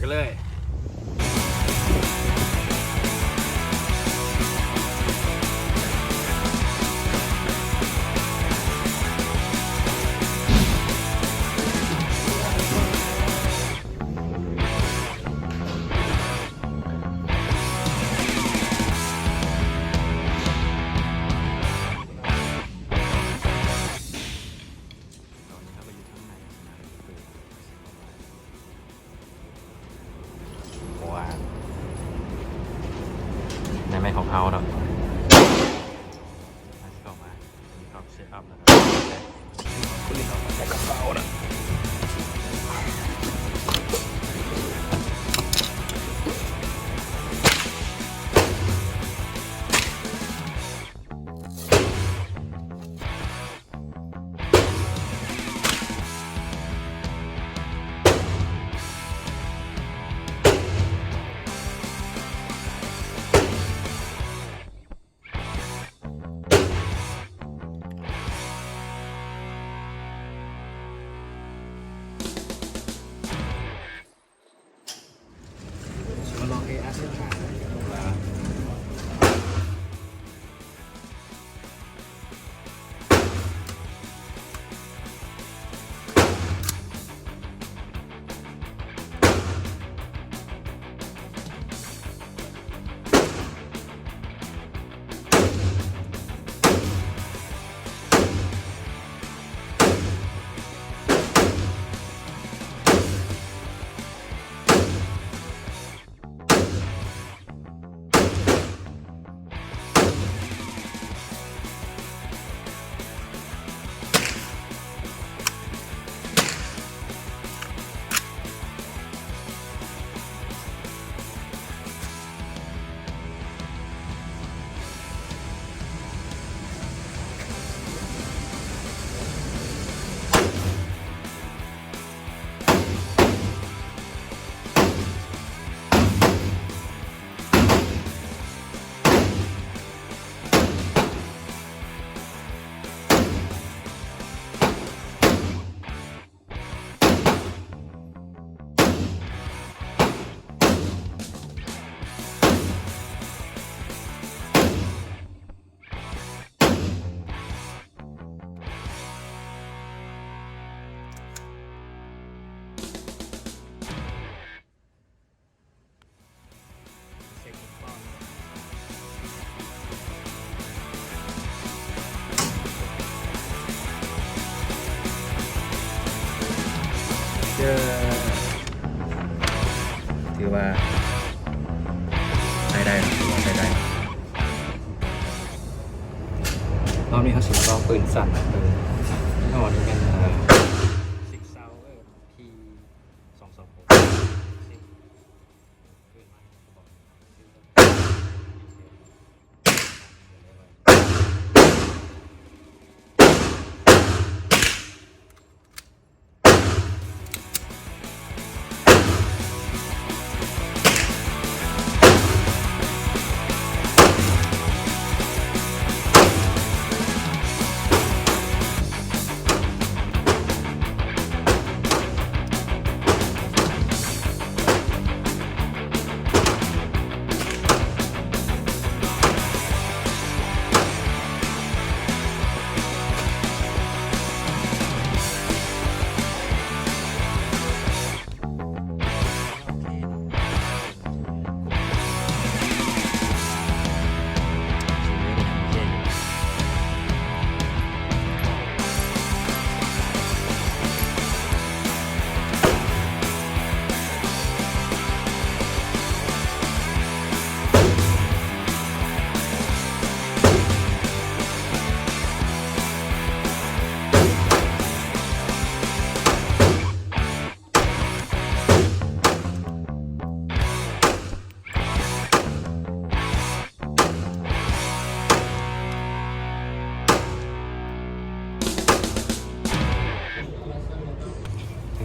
กันเลยในไม่ของเขาแล้วเข้ามาครับเซตอัพนะครับคุณลินออกมาจากกระเป๋านะลองARเส้นผ่านลงมาถือว่าใช้ได้นะถือว่าใช้ได้รอบนี้เขาสุดรอบปืนสั่นนะอ๋อนี่เป็นซิกซาวที่226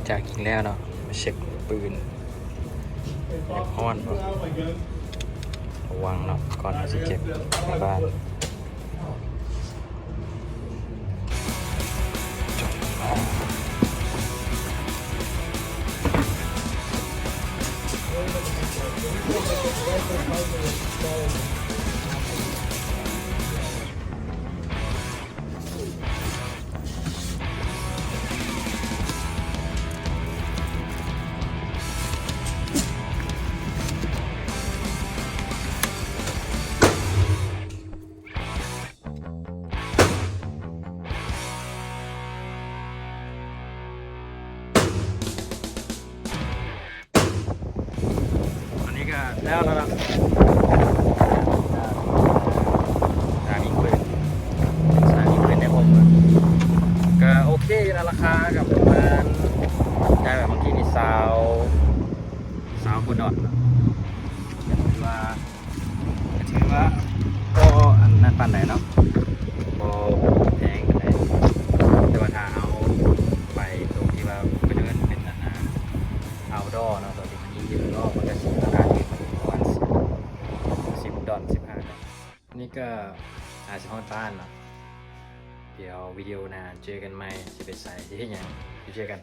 จากยิงแล้วเนาะมาเช็คปืนยังฮ้อนระวังเนาะก่อนที่จะเก็บในบ้าน อันนี้ก็แล้วนะสามีปืนสามีปืนในผมก็โอเคนะราคากับประมาณได้แบบบางทีนี่สาวกุดอนถือว่าก็อันนั้นปันไหนเนาะก็แพงเลยแต่ว่าถ้าเอาไปตรงที่ว่าเป็นเงินเป็นอันนะเอาดอเนาะตัวที่มันยิงก็มันจะราคาที่ประมาณ$10 $15นี่ก็อาจจะฮอดบ้านเนาะเดี๋ยววิดีโอหน้าเจอกันใหม่จะเป็นสายที่ยังเจอกัน